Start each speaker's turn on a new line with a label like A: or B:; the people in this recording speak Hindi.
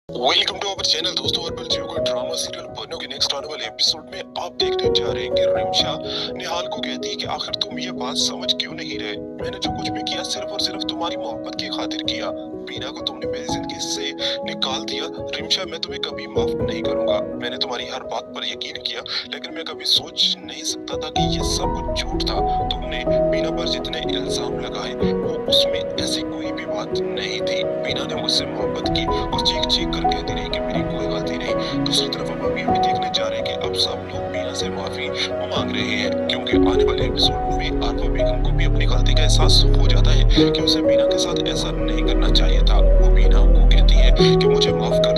A: वेलकम टू अवर चैनल दोस्तों। और जियो का ड्रामा सीरियल बनो के नेक्स्ट आने वाले एपिसोड में आप देखने जा रहे हैं कि रिमशा निहाल को कहती है कि आखिर तुम ये बात समझ क्यों नहीं रहे। मैंने जो कुछ भी किया सिर्फ और सिर्फ तुम्हारी मोहब्बत की खातिर किया। बीना को तुमने मेरी जिंदगी से निकाल दिया। रिमशा, मैं तुम्हें कभी माफ नहीं करूंगा। मैंने तुम्हारी हर बात पर यकीन किया, लेकिन मैं कभी सोच नहीं सकता था कि ये सब कुछ झूठ था। तुमने बीना पर जितने इल्जाम लगाए वो उसमें ऐसी कोई भी बात नहीं थी। बीना ने मुझसे मोहब्बत की और चीख चीख कर कहती रही कि मेरी कोई गलती नहीं। दूसरी तरफ हम अभी देखने जा रहे हैं कि अब सब लोग बीना से माफी मांग रहे हैं, क्योंकि आने वाले एपिसोड में आरफा बेगम को भी अपनी गलती का एहसास हो जाता है कि उसे बीना के साथ ऐसा नहीं करना चाहिए था। वो बीना को कहती है कि मुझे माफ कर